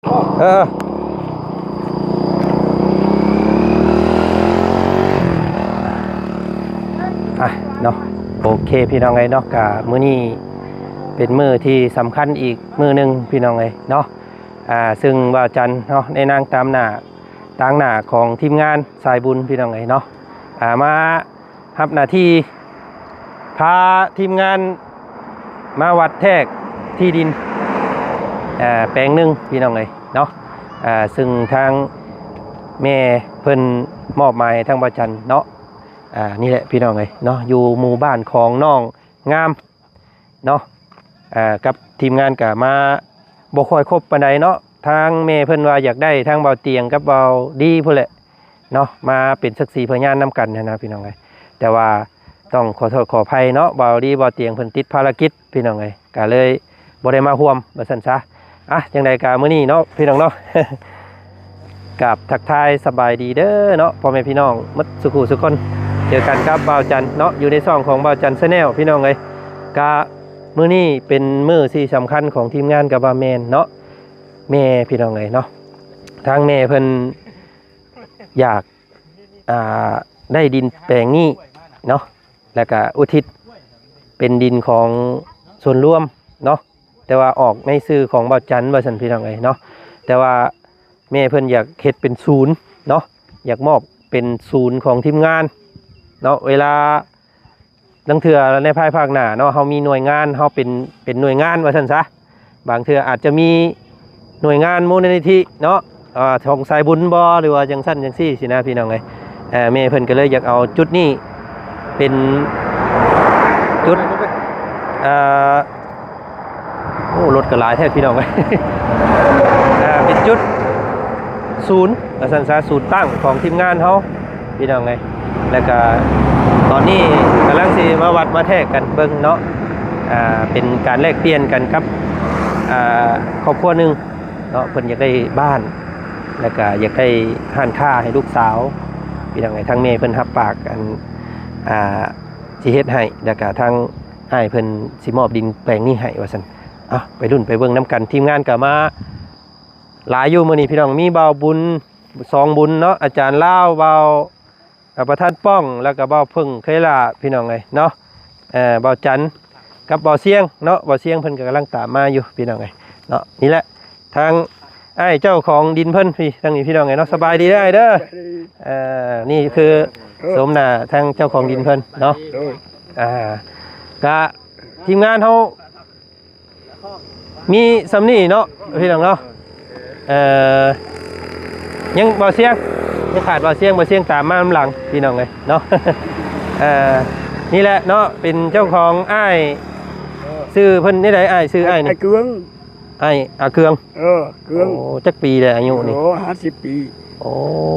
เออเนาะโอเคพี่น้องไงเนาะกะมื้อนี้เป็นมื้อที่สำคัญอีกมื้อหนึ่งพี่น้องไงเนาะซึ่งว่าจันเนาะในนางตามหน้าต่างหน้าของทีมงานสายบุญพี่น้องไงเนาะมารับหน้าที่พาทีมงานมาวัดแทกที่ดินแปลงหนึ่งพี่น้องไงเนาะซึ่งทางแม่เพิ่นมอบหมายทางบ่จันเนาะนี่แหละพี่น้องเลยเนาะอยู่หมู่บ้านของน้องงามเนาะกับทีมงานกับมาบ่ค่อยครบปานใดเนาะทางแม่เพิ่นว่าอยากได้ทางเบาเตียงกับเบาดีพุ่นแหละเนาะมาเป็นศักดิ์ศรีพยานนำกันนะพี่น้องเลยแต่ว่าต้องขอโทษขออภัยเนาะเบาดีเบาเตียงเพิ่นติดภารกิจพี่น้องเลยก็เลยบ่ได้มาร่วมว่าซั่นซะจังใดก็มื้อนี้เนาะพี่น้องเนาะ กับทักทายสบายดีเด้อเนาะพ่อแม่พี่น้องมัดสุขุสุขคนเจอกันครับบ่าวจันเนาะอยู่ในช่องของบ่าวจันชาแนลพี่น้องเลยกะมื้อนี้เป็นมื้อที่สำคัญของทีมงานกับบ่าวแมนเนาะแม่พี่น้องเลยเนาะทางแม่เพิ่นอยากได้ดินแปลงนี้เนาะแล้วก็อุทิศเป็นดินของส่วนรวมเนาะแต่ว่าออกในชื่อของบ่าวจันว่าซั่นพี่น้องเลยเนาะแต่ว่าแม่เพิ่นอยากเฮ็ดเป็นศูนย์เนาะอยากมอบเป็นศูนย์ของทีมงานเนาะเวลาลังเทื่อในภายภาคหน้าเนาะเฮามีหน่วยงานเฮาเป็นหน่วยงานว่าซั่นซะบางเทื่ออาจจะมีหน่วยงานมูลนิธิเนาะของสายบุญบ่หรือว่าจังซั่นจังซี่สินะพี่น้องเอ้ยแม่เพิ่นก็เลยอยากเอาจุดนี้เป็นจุดโอ้รถก็หลายแท้พี่น้องเอ้ยเป็นจุดศูนย์สันซาศูนย์ตั้งของทีมงานเขาพี่น้องไงแล้วก็ตอนนี้กำลังสิมาวัดมาแทกกันเบิ้งเนาะเป็นการแลกเปลี่ยนกันครับครอบครัวหนึ่งเนาะเพิ่นอยากได้บ้านแล้วก็อยากได้ห้านค้าให้ลูกสาวพี่น้องไงทางเมย์เพิ่นรับปากกันสิเฮ็ดให้แล้วก็ทางอ้ายเพิ่นสิมอบดินแปลงนี้ให้ว่าซั่นไปรุ่นไปเบิ่งน้ำกันทีมงานก็มาหลายอยู่มื้อนี้พี่น้องมีเบาบุญสองบุญเนาะอาจารย์ลาวเบาประธานป้องแล้วก็เบาพึ่งเคยล่ะพี่น้องเลยเนาะเบาจันกับเบาเสียงเนาะเบาเสียงเพิ่นก็กำลังตามมาอยู่พี่น้องเลยเนาะนี่แหละทางไอ้เจ้าของดินเพิ่นพี่ทางนี้พี่น้องเลยเนาะสบายดีได้เด้อนี่คือสมน่ะทางเจ้าของดินเพิ่นเนาะก็ทีมงานเขามีสำนี่เนาะพี่น้องเนาะยังบ่เสียงยังขาดบ่เสียงตามมาหลังพี่น้องเลยเนาะนี่แหละเนาะเป็นเจ้าของอ้ายซื้อเพิ่นนี่ได้อ้ายซื้ออ้ายนี่ไอ้เกืองอ้ายเกืองเกืองโอ้จักปีเลยอายุนี่โอ้50 ปีโอ้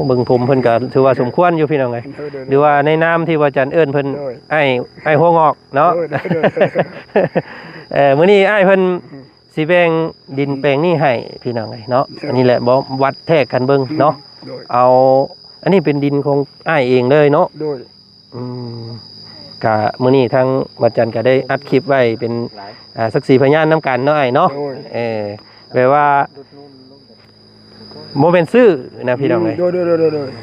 เบิ่งผมเพิ่นก็ถือว่าสมควรอยู่พี่น้องเลยหรือว่าในนามที่ว่าจันเอิ้นเพิ่นอ้ายหัวงอกเนาะมื้อนี้อ้ายเพิ่นสิแบ่งดินแปลงนี้ให้พี่น้องไงเนาะอันนี้แหละบ่วัดแทกกันเบิ่งเนาะเอาอันนี้เป็นดินของอ้ายเองเลยเนาะกะมื้อนี้ทางวัดจันทร์ก็ได้อัดคลิปไว้เป็นศักดิ์ศรีพยานนำกันเนาะอ้ายเนาะแปลว่าโมเมนต์ซื้อนะพี่น้องเอ้ย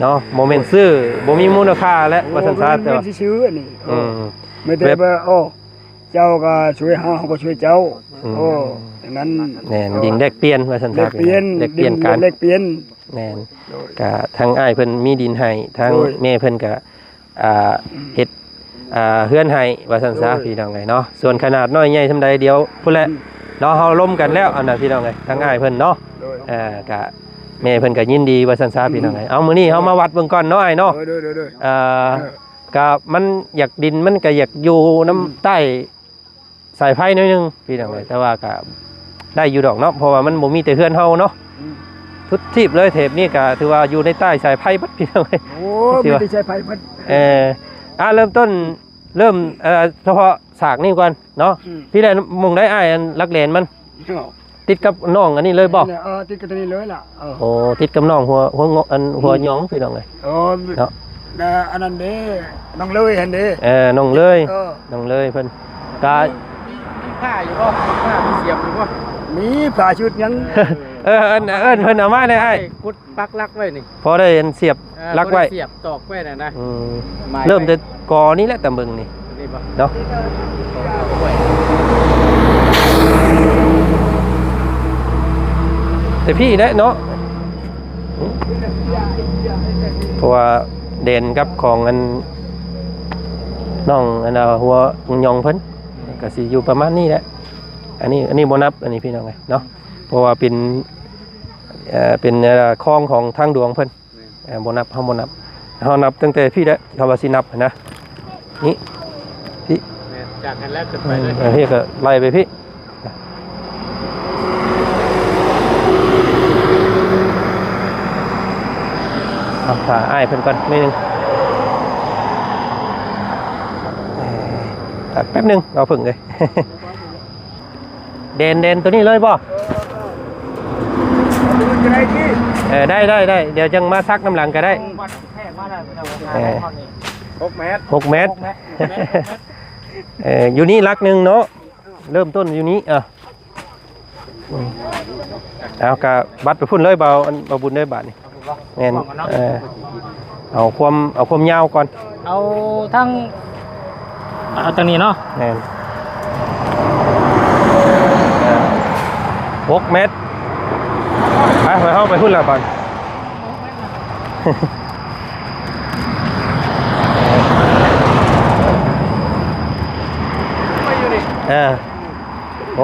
เนาะโมเมนต์ซื้อบ่มีมูลค่าและว่าซั่นซะแต่ว่าซื้ออันนี้ไม่ได้ว่าเจ้าก็ช่วยเฮาก็ช่วยเจ้าอย่างนั้นแน่นดินแลกเปลี่ยนว่าซั่นซะแลกเปลี่ยนกันแลกเปลี่ยนแน่นก็ทางอ้ายเพิ่นมีดินให้ทางแม่เพิ่นก็เฮ็ดเฮือนให้ว่าซั่นซะพี่น้องเอ้ยเนาะส่วนขนาดน้อยใหญ่ซำใดเดียวพุ่นแหละเนาะเฮาล้มกันแล้วอันน่ะพี่น้องเอ้ยทางอ้ายเพิ่นเนาะก็แม่เพิ่นก็ยินดีว่าซั่นซะพี่น้องเอ้ยเอามื้อนี้เฮามาวัดเบิ่งก่อนเนาะอ้ายเนาะก็มันอยากดินมันก็อยากอยู่น้ำใต้สายไฟนิดนึงพี่น้องเลยแต่ว่าก็ได้อยู่ดอกเนาะเพราะว่ามันบ่มีแต่เฮือนเฮาเนาะทุกทีบเลยเทปนี้ก็ถือว่าอยู่ในใต้สายไฟบัดพี่น้องเลยโอ้มีแต่สายไฟบัดเริ่มต้นเริ่มเฉพาะฉากนี่ก่อนเนาะพี่ได้มงได้อ้ายอันรักแหลนมันติดกับน้องอันนี้เลยบ่ติดกับตัวนี้เลยล่ะโอ้ติดกับน้องหัวงอันหัวหยองพี่น้องเลยเนาะอันนั้นเด้น้องเลยเห็นเด้น้องเลยเพิ่นกะมีผ้าอยู่บ่ผ้ามีเสียบอยู่บ่มีผ้าชุดยัง เอิ้นเพิ่นเอามาได้ไอ้ กุดปักลักไว้นี่ พอได้อันเสียบลักไว้ เสียบตอกไว้น่ะนะ อืม ไม้ เริ่มจะกอนี้แหละตะบึงนี่ นี่บ่ เนาะ ตอกไว้ แต่พี่ได้เนาะเพราะว่าเด่นกับของอันน้องอันหัวยองเพิ่นก็สิอยู่ประมาณนี้แหละอันนี้บ่นับอันนี้พี่น้องไงเนาะเพราะว่าเป็นคลองของทางดวงเพิ่นบ่นับเฮาบ่นับเฮานับตั้งแต่พี่ได้เฮาว่าสินับนะนี่พี่ แม่นจากกันแล้วขึ้นไปเลย พี่ก็ไล่ไปพี่เอาถ่าอ้ายเพิ่นก่อนนิดนึงแป๊บนึงเราฝึกเลย เด่นตัวนี้เลยป่ะ จะได้ที่ ได้เดี๋ยวจังมาซักน้ำหลังก็ได้ 6 เมตร 6 เมตร อยู่นี่ลักหนึ่งเนาะเริ่มต้นอยู่นี้เอากะบัดไปพุ่นเลยเบาบุญได้บาทนี่แม่นเอาความยาวก่อน เอาทั้งเอาตรงนี้เนาะ แม่น6 เมตรไปเข้าไปพุ่นละก่อน6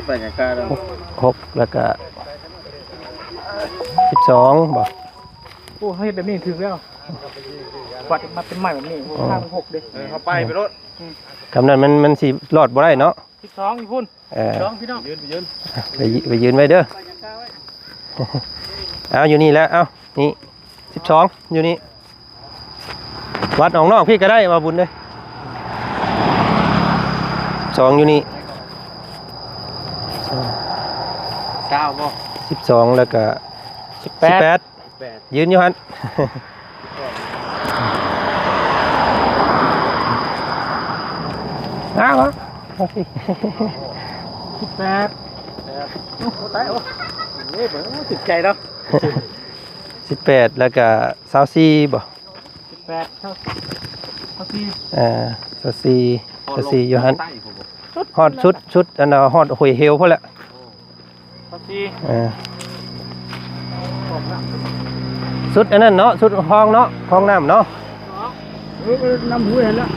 บรรยากาศ 6แล้วก็12บ่ โอ้ให้แบบนี้ถึงแล้ววัดมาเป็นใหม่แบบนี้ข้าง6เด้เขาไปรถ คำนั้นมันสิรอดบ่ได้เนาะ 12อีพุ่น12พี่น้องยืน ไปยืนไว้เด้อเอาอยู่นี่แล้วเอานี่12อยู่นี่วัดออกนอกพี่ก็ได้มาบุญเลย2อยู่นี่ เช้าบ่ 12แล้วก็18ยืนอยู่หั่นอ้าวโอเค 18โอ้ตายโอ้นี่เบิ่งติดใจแล้ว 18แล้วก็24บ่ 18เท่าที่ 24อยู่หั่นฮอดชุดอันน่ะฮอดหวยเฮลพุ่นแหละ เท่าที่ สุดอันนั้นเนาะสุดห้องเนาะห้องน้ำเนาะ น้ำห้วยเห็นแล้ว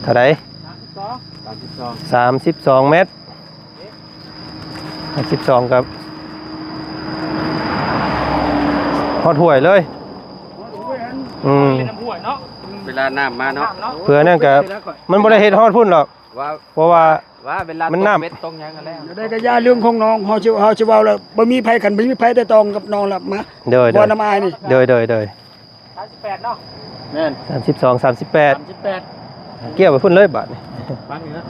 เท่าไหร่ 32 เมตร12กับฮอดห่วยเลยเป็นน้ำห้วยเนาะเวลาน้ำมาเนาะ เพื่อนั่นก็มันบ่ได้เฮ็ดฮอดพุ่นหรอกเพราะว่า เวลา มันน้ำ เม็ดตรงยังกันแล้ว ได้ก็ย่าเรื่องของน้องเฮาสิเว้าแล้วบ่มีไผกันบ่มีไผแต่ตองกับน้องล่ะมา เด้อ บ่น้ำอายนี่ เด้อ 38เนาะแม่น 32 38 38 เกี่ยวไปพุ่นเลยบาทนี่ ฟังนี่นะ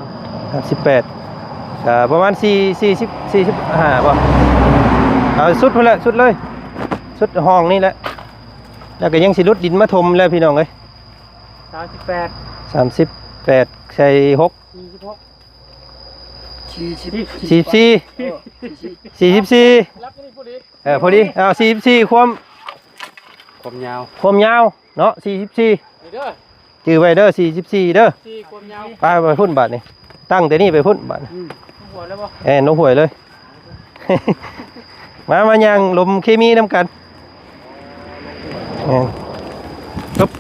38ประมาณ45บ่เอาสุดพุ่นแหละสุดเลยสุดห้องนี่แหละแล้วก็ยังสิรุดดินมาถมแล้วพี่น้องเอ้ย 38 38ใส่6 44 รับนี่พอดี พอดีเอา44ความยาว ความยาวเนาะ44 นี่เด้อ จื้อไว้เด้อ44เด้อ 4ความยาว ไปพุ่นบาทนี่ตั้งแต่นี่ไปพุ่นบาทนี่ หัวแล้วบ่ น้องหวยเลย มายังลมเคมีน้ำกันปุ๊บ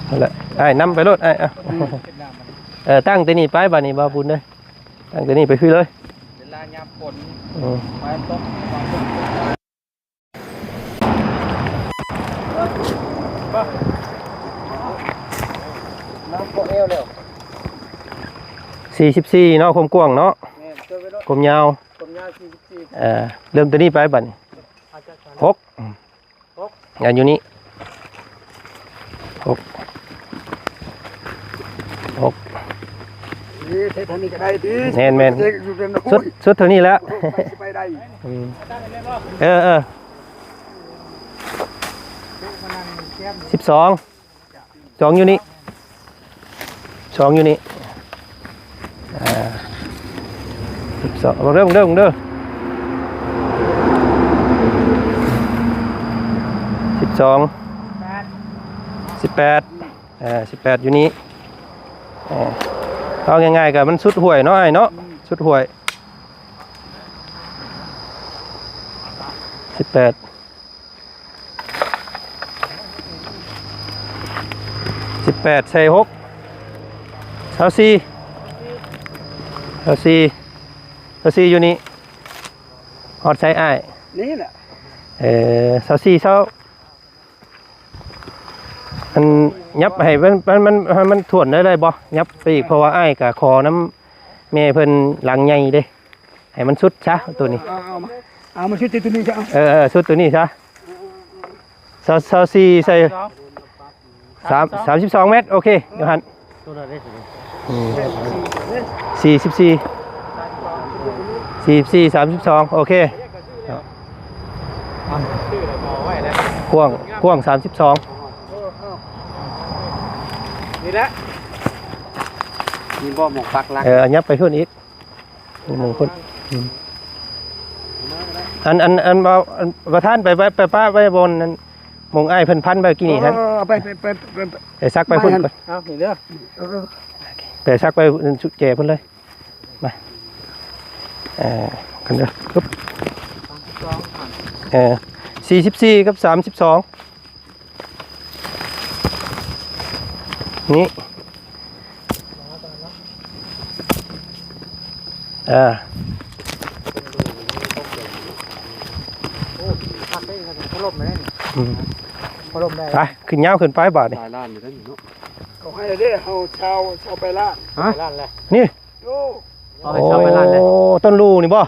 นั่นแหละไอ้น้ำไปรถไอ้ตั้งแต่นี่ไปบาทนี่บาบุญเลยตั้งแต่นี่ไปคุยเลย เวลายามฝนไปตกน้ำโคเอวเร็ว 44เนาะความกว้างเนาะความยาว ความยาว44 เริ่มตัวนี้ไปบัดนี้6อยู่นี่6 นี่เทศนี้ก็ได้ดี แม่นสุดเท่านี้แล้ว ไปได้ เออ 12อยู่นี่2อยู่นี่12เริ่มเด้อ12 18อยู่นี่เอาง่ายๆกับมันสุดห่วยเนาะไอ้เนาะสุดห่วย18 ใส่6 24อยู่นี่ฮอดใส่อ้าย นี่แหละ 24มันยับให้มันถ่วนได้บ่ยับไปอีกเพราะว่าอ้ายก็ขอน้ำแม่เพิ่นหลังใหญ่เด้ให้มันสุดซะตัวนี้เอามาชุดตัวนี้จ้ะ สุดตัวนี้ซะ24ใส่32เมตรโอเคโยฮัน44 32โอเคกว้าง32นี่แหละมีบ่หมกปักลักยับไปขึ้นอีกหนึ่งคนอันประธานไปป้าไปบนนั้นมงไอ้เพิ่นพันไปกี่นี่ฮะไปซักไปพุ่นก่อนเอาเด้อไปซักไปชุดแก่พุ่นเลยมากันเด้อปึ๊บ44กับ32นี่ไปขึ้นยาวขึ้นไปบาทนี่เขาให้ได้เอาชาวไปล้านเลยนี่โอ้ ต้นลูนี่บ่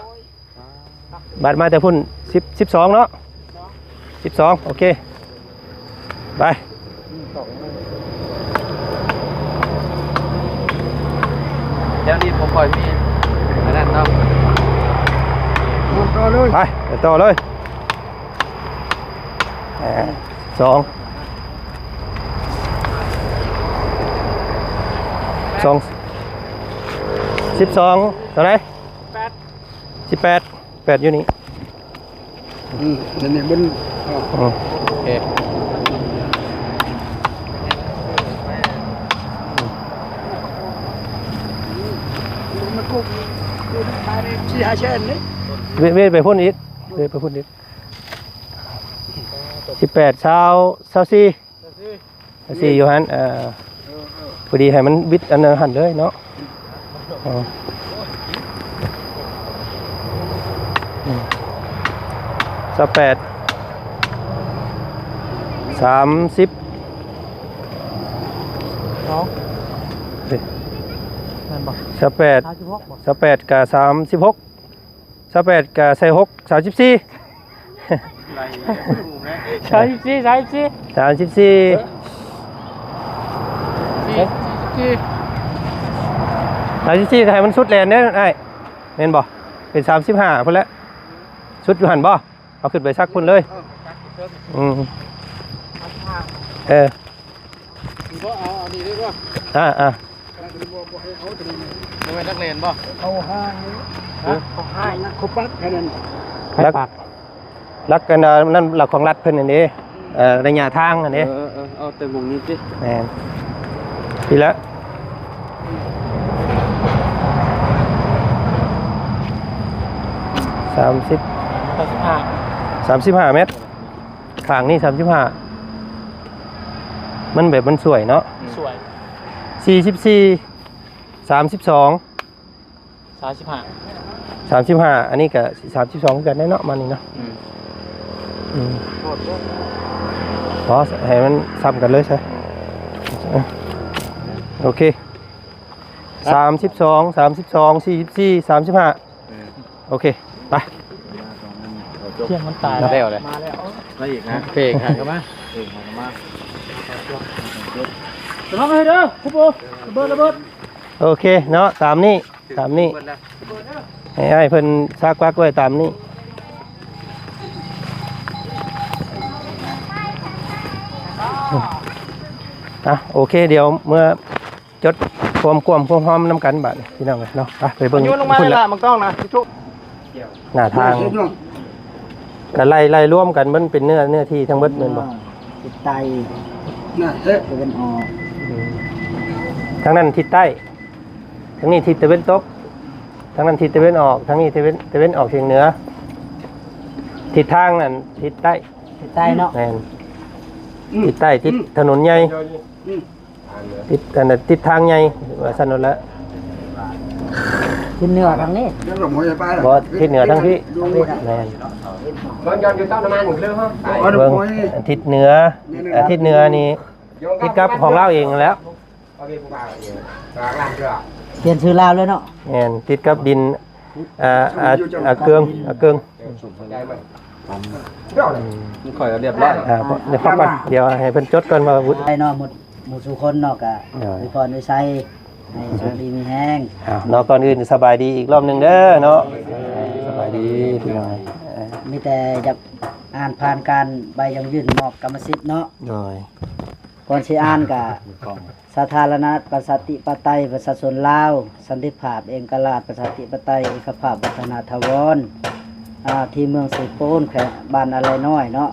บาทมาแต่พุ่น12เนาะ12โอเคไปเดี๋ยวนี้ผมปล่อยมีอันนั้นเนาะต่อเลยไปต่อเลย12เท่าไหร่18อยู่นี่นี่บนโอเคมันก็ภายใน4-5เช่นนี่เวทไปพุ่นอีก18 24อยู่หันพอดีให้มันบิดอันนั้นหันเลยเนาะ18 30นั่นบ่18กับ36 18กับใส่6 34ใช่ให้มันสุดแลนเด้อไอ้แม่นบ่เป็น35พุ่นแล้วสุดอยู่หั่นบ่เอาขึ้นไปซักพุ่นเลยบ่เอาดีดีกว่าบ่แม่นนักเรียนบ่เอาห้างนะเขาปักแค่นั้นรักกันนั่นหลักของรัฐเพิ่นอันนี้ระยะทางอันนี้เอาแต่วงนี้สิแม่นทีละ35เมตรข้างนี้35มันแบบมันสวยเนาะสวย44 32 35อันนี้ก็32กันได้เนาะมันนี่เนาะพอให้มันซ้ำกันเลยใช่โอเค32 44 35โอเคไปเที่ยงมันตายแล้วเลยมาแล้วอีกนะเพลงหันกันมาระวังให้เด้อคุโบระเบิดโอเคเนาะตามนี้ให้เพิ่นซักวักไว้ตามนี้ โอเคเดี๋ยวเมื่อจดความกวมความหอมน้ำกันบัดนี้พี่น้องเนาะไปเบิ่ง โยนลงมา พุ่น เลย ละ ล่ะมันต้องนะทุก หน้าทางก็ไล่ร่วมกันมันเป็นเนื้อที่ทั้งเบิดแม่นบ่ ติดไต น่ะเฮ้ย ตะวันออก ทั้งนั้นทิศใต้ทั้งนี้ทิศตะวันตกทั้งนั้นทิศตะวันออกทั้งนี้ตะวันออกเฉียงเหนือทิศทางนั่นทิศใต้ ติดไตเนาะ แม่นทิศใต้ทิศถนนใหญ่ทิศกันน่ะทิศทางใหญ่ว่าซั่นนั่นแหละ ขึ้นเหนือทางนี้ ยังหลงหัวใจไป บ่ทิศเหนือทั้งพี่แม่น อ๋อเดี๋ยว เบิ่ง หัวนี่ ทิศเหนือทิศเหนือนี่ทิศกับของเราเองนั่นแหล้ว เปลี่ยนชื่อลาวเลยเนาะ แม่นติดกับดินเกืองข่อยเรียบร้อย เดี๋ยวพักก่อนเดี๋ยวให้เพิ่นจดก่อนว่าวุฒิ ไอ้เนาะหมดสุคนเนาะกะไอ้พรไว้ใช้ให้โชคดีมีแห้ง เนาะก่อนอื่นสบายดีอีกรอบหนึงเด้อเนาะสบายดีพี่น้อง มีแต่อยากอ่านผ่านการใบยังยื่นมอบกรรมสิทธิ์เนาะ โดย ก่อนสิอ่านกะสาธารณรัฐประชาธิปไตยประชาชนลาวสันติภาพเอกราชประชาธิปไตยเอกภาพวัฒนถาวรที่เมืองสีโปนแขวงบ้านอะไรน้อยเนาะ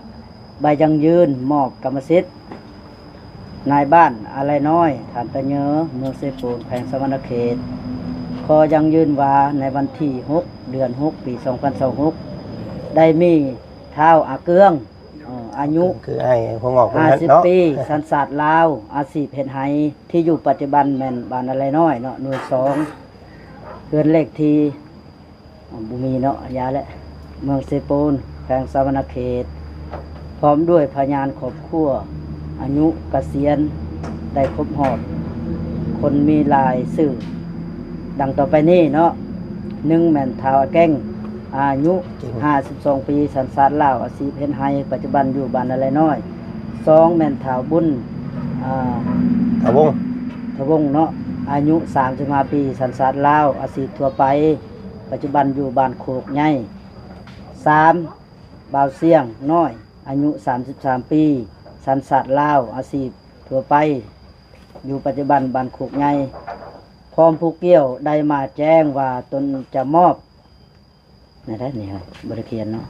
ใบยังยืนมอบกรรมสิทธิ์นายบ้านอะไรน้อยฐานตะเยอเมืองสีโปนแขวงสวรรณเขตขอยังยืนว่าในวันที่6 เดือน 6 ปี 2026ได้มีเท้าอาเกืองอายุ คือไอ้หัวงอกคนนั้นเนาะ 50 ปีสัญชาติลาวอาชีพเฮ็ดไห้ที่อยู่ปัจจุบันแม่นบ้านอะไรน้อยเนาะหน่วย2เรือนเลขที่บ่มีเนาะยาและเมืองเซโปนแขวงสวรรณเขตพร้อมด้วยพยานครอบครัวอายุเกษียณได้ครบหอบคนมีลายสื่อดังต่อไปนี้เนาะ1แม่นท้าวอาแก้งอายุ52 ปีสัญชาติลาวอาชีพเฮ็ดไห้ปัจจุบันอยู่บ้านอะไรน้อย2แม่นท้าวบุญตะวง ทวงเนาะอายุ35 ปีสัญชาติลาวอาชีพทั่วไปปัจจุบันอยู่บ้านโคกใหญ่3บ่าวเสียงน้อยอายุ33 ปีสัญชาติลาวอาชีพทั่วไปอยู่ปัจจุบันบ้านโคกใหญ่พร้อมผู้เกี่ยวได้มาแจ้งว่าตนจะมอบนี่ได้นี่ครับบริเขียนเนาะ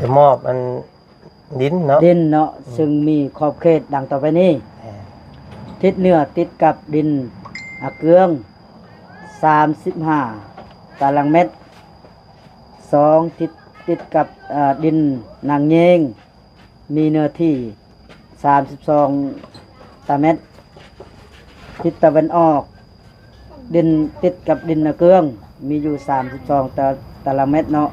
จะมอบอันดินเนาะ ดินเนาะซึ่งมีขอบเขตดังต่อไปนี้ทิศเหนือติดกับดินอาเกือง35 ตารางเมตร2ติดกับดินนางเยงมีเนื้อที่32 ตารางเมตรทิศตะวันออกดินติดกับดินอาเกืองมีอยู่32 ตารางเมตรเนาะ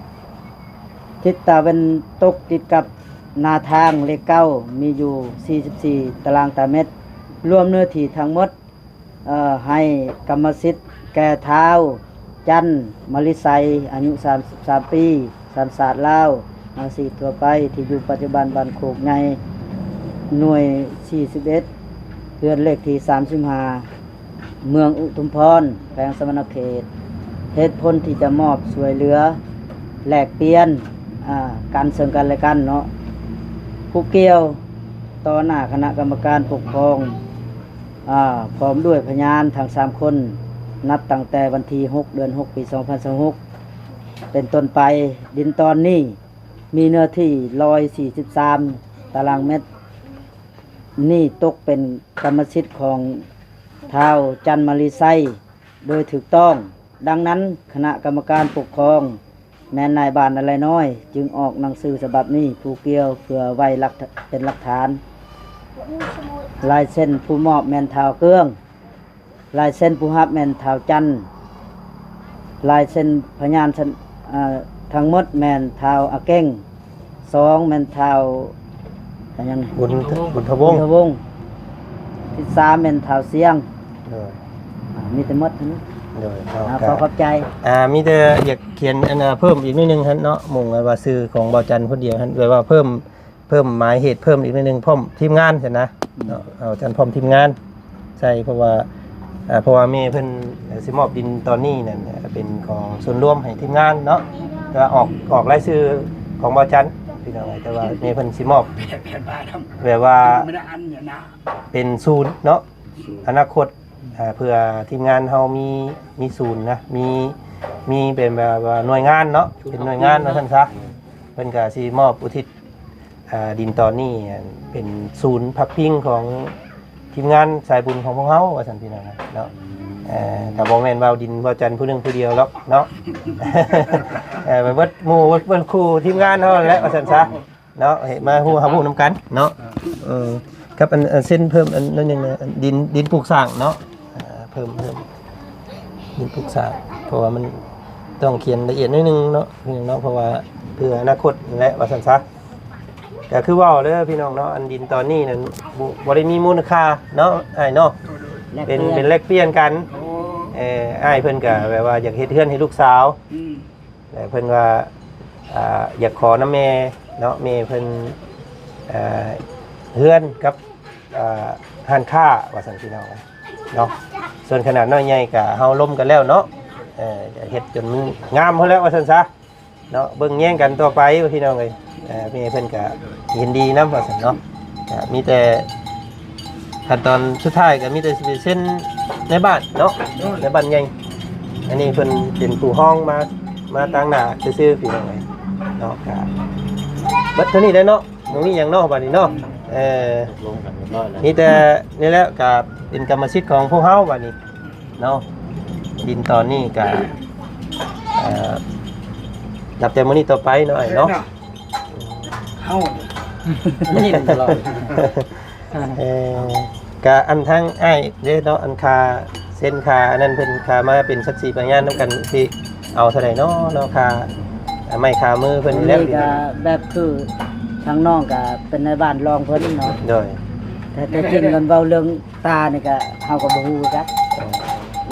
ทิศตะวันตกติดกับนาทางเลข9มีอยู่44 ตารางเมตรรวมเนื้อที่ทั้งหมดให้กรรมสิทธิ์แก่เท้าจันมลิไซอายุ33 ปีสัญชาติลาวอาชีพทั่วไปที่อยู่ปัจจุบันบ้านโคกในหน่วย41เรือนเลขที่35เมืองอุทุมพรแขวงสวรรณเขตเหตุผลที่จะมอบช่วยเหลือแลกเปลี่ยนกันซึ่งกันและกันเนาะผู้เกี่ยวต่อหน้าคณะกรรมการปกครองพร้อมด้วยพยานทั้ง3 คนนับตั้งแต่วันที่6 เดือน 6 ปี 2026เป็นต้นไปดินตอนนี้มีเนื้อที่143 ตารางเมตรนี่ตกเป็นกรรมสิทธิ์ของท้าวจันมลีไซโดยถูกต้องดังนั้นคณะกรรมการปกครองแม่นายบ้านอะไรน้อยจึงออกหนังสือฉบับนี้ผู้เกี่ยวเพื่อไว้เป็นหลักฐานลายเส้นผู้มอบแม่นท้าวเกืองลายเส้นผู้รับแม่นท้าวจันลายเส้นพยานทั้งหมดแม่นท้าวอาเก้ง2แม่นท้าวยังบุญทวง ทวงที่3แม่นท้าวเสียง โดย มีแต่หมดเท่านั้น โดย ขอขอบใจ มีแต่อยากเขียนอันเพิ่มอีกนิดนึงฮะเนาะมุ่งว่าซื้อของเบาจันคนเดียวฮะเลยว่าเพิ่มหมายเหตุเพิ่มอีกนิดนึงพร้อมทีมงานใช่นะเนาะเอาจันพร้อมทีมงานใช่เพราะว่าแม่เพิ่นสิมอบดินตอนนี้นั่นเป็นของส่วนรวมให้ทีมงานเนาะก็ออกรายชื่อของเบาจัน พี่น้องแต่ว่าแม่เพิ่นสิมอบ แผ่นบ้านทำ แบบว่า ไม่ได้อันเนี่ยนะ เป็นศูนย์เนาะอนาคตเพื่อทีมงานเฮามีศูนย์นะมีเป็นแบบว่าหน่วยงานเนาะเป็นหน่วยงานว่าซั่นซะเพิ่นก็สิมอบอุทิศดินตอนนี้เป็นศูนย์พักพิงของทีมงานสายบุญของพวกเฮาว่าซั่นพี่น้องเนาะแต่บ่แม่นว่าดินบ่จันทร์ผู้หนึงผู้เดียวหรอกเนาะ ไปเบิดหมู่เบิดครูทีมงานเฮาแหละว่าซั่นซะเนาะเฮ็ดมาฮู้หาฮู้นํกันเนาะกับอันเส้นเพิ่มอันนั้นยังไงดินปลูกสร้างเนาะเพิ่มดินปลูกสร้างเพราะว่ามันต้องเขียนละเอียดนิดนึงเนาะพี่น้องเนาะเพราะว่าเพื่ออนาคตและว่าซั่นซะก็คือว่าเด้อพี่น้องเนาะอันดินตอนนี้นั้นบ่ได้มีมูลค่าเนาะอ้ายเนาะเป็นแลกเปลี่ยนกันอ้ายเพิ่นก็แบบว่าอยากเฮ็ดเฮือนให้ลูกสาวแต่เพิ่นว่าอยากขอน้ำแม่เนาะแม่เพิ่นเฮือนกับห้านค้าว่าซั่นพี่น้องเนาะส่วนขนาดน้อยใหญ่ก็เฮาล้มกันแล้วเนาะเฮ็ดจนมันงามเฮาแล้วว่าซั่นซะเนาะเบิ่งแย่งกันต่อไปว่าพี่น้องเอ้ยแม่เพิ่นก็ยินดีนำว่าซั่นเนาะมีแต่ขั้นตอนสุดท้ายก็มีแต่สิเซ็นในบ้านเนาะในบ้านใหญ่อันนี้เพิ่นเป็นผู้ห้องมาตั้งหน้าซื่อๆพี่น้องเอ้ยเนาะก็เบิดเท่านี้ได้เนาะบ่มีหยังเนาะบัดนี้เนาะนี่แต่นี่แหละก็เป็นกรรมสิทธิ์ของพวกเฮาบัดนี้เนาะดินตอนนี้ก็นับแต่มื้อนี้ต่อไปเนาะไอ้เนาะ เฮา ยินตลอด ก็อันทั้งอ้ายเด้เนาะอันคาเส้นคาอันนั้นเพิ่นคามาเป็นสัก4พยานนำกันสิเอาเท่าใดเนาะคาไม่คามือเพิ่น นี่ แล้ว ก็แบบคือทางน้องก็เป็นในบ้านรองเพิ่นเนาะ โดย แต่จริงกันเว้าเรื่องตานี่ก็เฮาก็บ่ฮู้จัก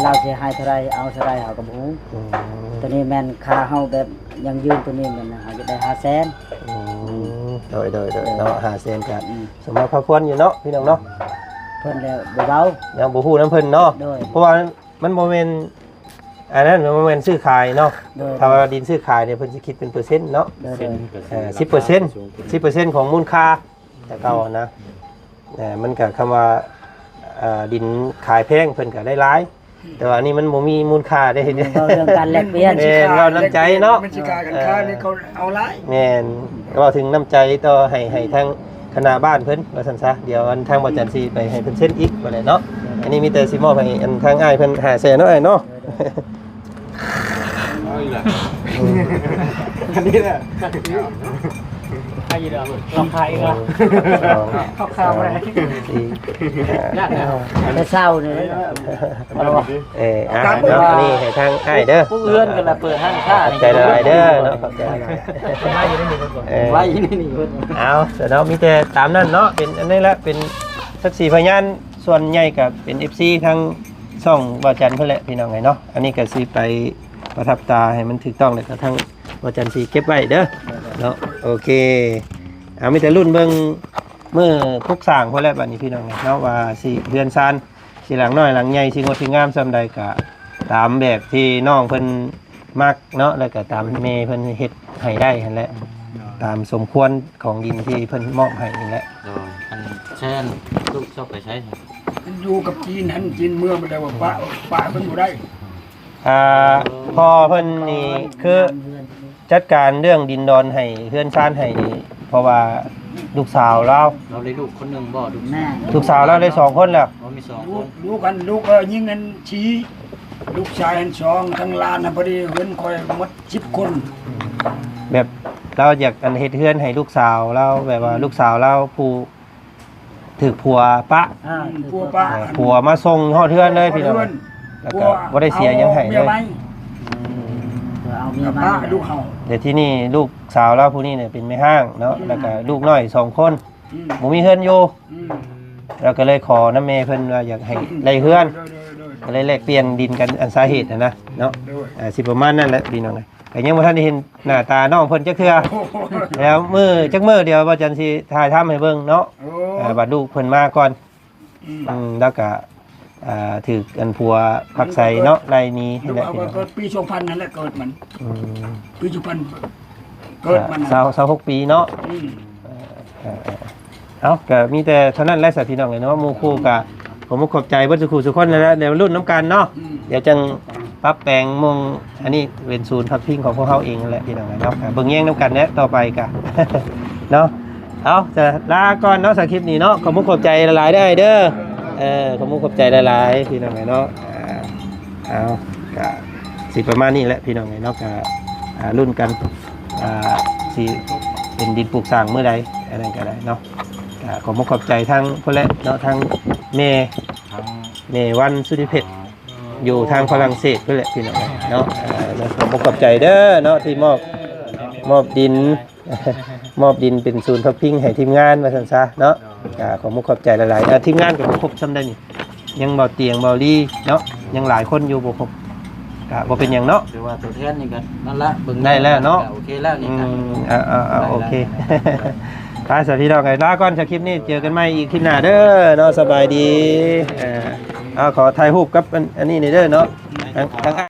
เราสิให้เท่าไรเอาเท่าไรเฮาก็บ่ฮู้ตัวนี้แม่นค่าเฮาแบบยังยืนตัวนี้แม่นเฮาจะได้500,000 โดยเนาะ500,000ก็สมมาพอควรอยู่เนาะพี่น้องเนาะ เพิ่นแล้วบ่เว้า ยังบ่ฮู้นำเพิ่นเนาะ โดย เพราะว่ามันบ่แม่นอันนั้นมันบ่แม่นซื้อขายเนาะ โดย ถ้าว่าดินซื้อขายเนี่ยเพิ่นสิคิดเป็นเปอร์เซ็นต์เนาะ โดย 10% ของมูลค่าแต่เก่านะมันก็คำว่าดินขายแพงเพิ่นก็ได้หลายแต่ว่าอันนี้มันบ่มีมูลค่าได้เห็น เรื่องการแลกเปลี่ยน เราน้ำใจเนาะ มันสิกากันค่านี่เขาเอาหลาย แม่นก็ถึงน้ำใจต่อให้ทางคณะบ้านเพิ่นว่าซั่นซะเดี๋ยวอันทางบ่จันทร์สิไปให้เพิ่นเซ็นอีกว่าได้เนาะอันนี้มีแต่สิมอบให้อันทางอ้ายเพิ่น500,000เนาะอ้ายเนาะ อันนี้แหละ ใครอยู่เด้อลองขายอีกอ่ะข้าวๆบ่ได้ แต่เช้านี่ อันนี้ให้ทางอ้ายเด้อ ผู้เอื้อนกันละเปิดห้างค้า ขอบใจหลายๆเด้อเนาะขอบใจหลาย มาอยู่ในนี้ก่อน ๆ ไว้นี่นี่เพิ่น เอาเสร็จแล้วมีแต่ตามนั้นเนาะเป็นอันนี้แหละเป็นสัก4พยานส่วนใหญ่ก็เป็น FC ทั้งช่องบ่จันทร์เพิ่นแหละพี่น้องไงเนาะอันนี้ก็สิไปประทับตาให้มันถูกต้องเลยก็ทั้งบ่จันทร์สิเก็บไว้เด้อเนาะโอเคเอามีแต่รุ่นเบิ่งมื้อพุกสร้างเพิ่นแหละบัดนี้พี่น้องเนาะว่าสิเรือนซานสิหลังน้อยหลังใหญ่สิงดสิงามซำใดก็ตามแบบที่น้องเพิ่นมักเนาะแล้วก็ตามแม่เพิ่นเฮ็ดให้ได้หั่นแหละตามสมควรของดินที่เพิ่นมอบให้นี่แหละ เช่นลูกชอบไปใช้ มันอยู่กับจีนหันจีนเมืองบ่ได้ว่าป้าเพิ่นบ่ได้ พอเพิ่นนี่คือจัดการเรื่องดินดอนให้เฮือนซ่านให้นี่เพราะว่าลูกสาวเรา เราได้ลูกคนหนึ่งบ่ลูก แม่ ลูกสาวเราได้2คนแล้ว เรามีสองค ลู น กลูกกันลูกยิงกันชี้ลูกชายหัน2ทั้งลานน่ะพอดีเพิ่นคอยหมด10คน แบบเราอยากอันเฮ็ดเฮือนให้ลูกสาวเราแบบว่าลูกสาวเราผู้ถูกผัวปะ ผัวป้า ผัวมาส่งฮอดเฮือนเลยพี่น้องแล้วก็บ่ได้เสียหยังให้เลย เอาเมีย ป้า มา ลูกเฮา เดี๋ยวที่นี่ลูกสาวเราผู้นี้เนี่ยเป็นแม่ห้างเนาะแล้วก็ลูกน้อย2คนบ่มีเฮือนอยู่เราก็เลยขอน้ำแม่เพิ่นว่าอยากให้ไล่เฮือนก็เลยแลกเปลี่ยนดินกันอันสาเหตุนะเนาะสิประมาณนั้นแหละพี่น้องก็ยังบ่ทันได้เห็นหน้าตาน้องเพิ่นจักเทื่อแล้วจักมื้อเดียวบ่จันสิถ่ายทำให้เบิ่งเนาะบัดลูกเพิ่นมาก่อนแล้วก็ถืออันผัวพักใส่เนาะไล่นี้ ลู นี่ ก แหละ เอา พี่น้อง เกิดปี2000นั่นแหละเกิดมันปี2000เ เกิดมัน 26ปีเนาะ อืม เอาก็มีแต่เท่านั้นแหละสาพี่น้องเลยเนาะหมู่คู่กะผมขอบใจเบิดสุขุสุขคนแล้วเดี๋ยวรุ่นน้ำกันเนาะเดี๋ยวจังปรับแปลงมงอันนี้เป็นศูนย์พักพิงของพวกเขาเองนั่นแหละพี่น้องเนาะเบิ่งแย่งน้ำกันเนี่ยต่อไปกะ เนาะเอาจะลาก่อนเนาะสาคลิปนี้เนาะขอบใจหลายๆได้เด้อขอบใจหลายๆพี่น้องเนาะเอากะสิประมาณนี้แหละพี่น้องเนาะกะรุ่นกันสิเป็นดินปลูกสร้างเมื่อใดอะไรก็ได้เนาะขอบใจทั้งพ่อและเนาะทั้งเมวันสุธิเพชรอยู่ทางฝรั่งเศสด้วยแหละพี่น้องเนาะขอบใจเด้อเนาะที่มอบดิน มอบดินเป็นศูนย์พักพิงให้ทีมงานมาสันซะเนาะขอบใจหลายๆทีมงานกับครบซ้ำได้นี่ยังเบาเตียงเบาลี่เนาะยังหลายคนอยู่บ่ครบบ่เป็นอย่างเนาะ ถือว่าตัวแทนนี่กันนั่นละเบิ่ง ได้แล้วเนาะ โอเคแล้วนี่กัน โอเค ครับสวัสดีน้องไงลาก่อนจากคลิปนี้เจอกันใหม่อีกคลิปหน้าเด้อเนาะสบายดีขอถ่ายรูปกับอันนี้นี่เด้อเนาะ